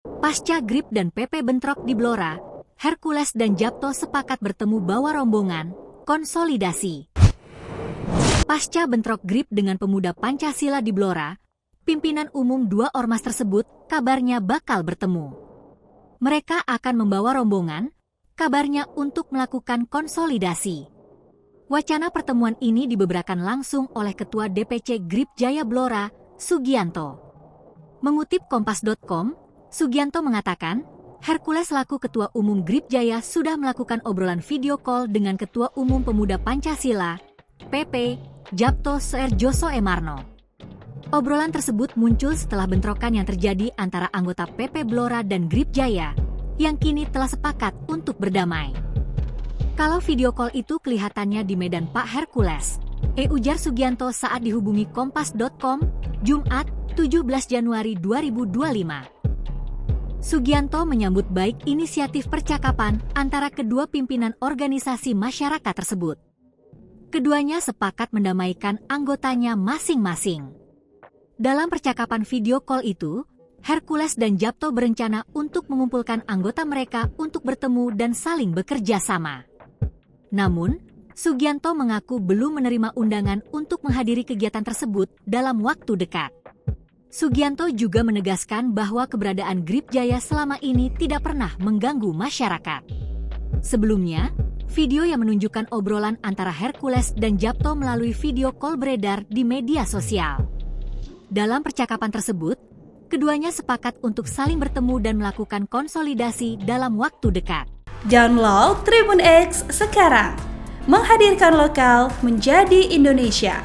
Pasca Grip dan PP bentrok di Blora, Hercules dan Japto sepakat bertemu bawa rombongan konsolidasi. Pasca bentrok Grip dengan pemuda Pancasila di Blora, pimpinan umum dua ormas tersebut kabarnya bakal bertemu. Mereka akan membawa rombongan, kabarnya untuk melakukan konsolidasi. Wacana pertemuan ini dibeberkan langsung oleh Ketua DPC Grip Jaya Blora, Sugianto. Mengutip Kompas.com, Sugianto mengatakan, Hercules selaku Ketua Umum Grip Jaya sudah melakukan obrolan video call dengan Ketua Umum Pemuda Pancasila, PP, Japto Suerjoso Emarno. Obrolan tersebut muncul setelah bentrokan yang terjadi antara anggota PP Blora dan Grip Jaya, yang kini telah sepakat untuk berdamai. Kalau video call itu kelihatannya di Medan Pak Hercules, ujar Sugianto saat dihubungi Kompas.com, Jumat, 17 Januari 2025. Sugianto menyambut baik inisiatif percakapan antara kedua pimpinan organisasi masyarakat tersebut. Keduanya sepakat mendamaikan anggotanya masing-masing. Dalam percakapan video call itu, Hercules dan Japto berencana untuk mengumpulkan anggota mereka untuk bertemu dan saling bekerja sama. Namun, Sugianto mengaku belum menerima undangan untuk menghadiri kegiatan tersebut dalam waktu dekat. Sugianto juga menegaskan bahwa keberadaan Grip Jaya selama ini tidak pernah mengganggu masyarakat. Sebelumnya, video yang menunjukkan obrolan antara Hercules dan Japto melalui video call beredar di media sosial. Dalam percakapan tersebut, keduanya sepakat untuk saling bertemu dan melakukan konsolidasi dalam waktu dekat. Download Tribun X sekarang, menghadirkan lokal menjadi Indonesia.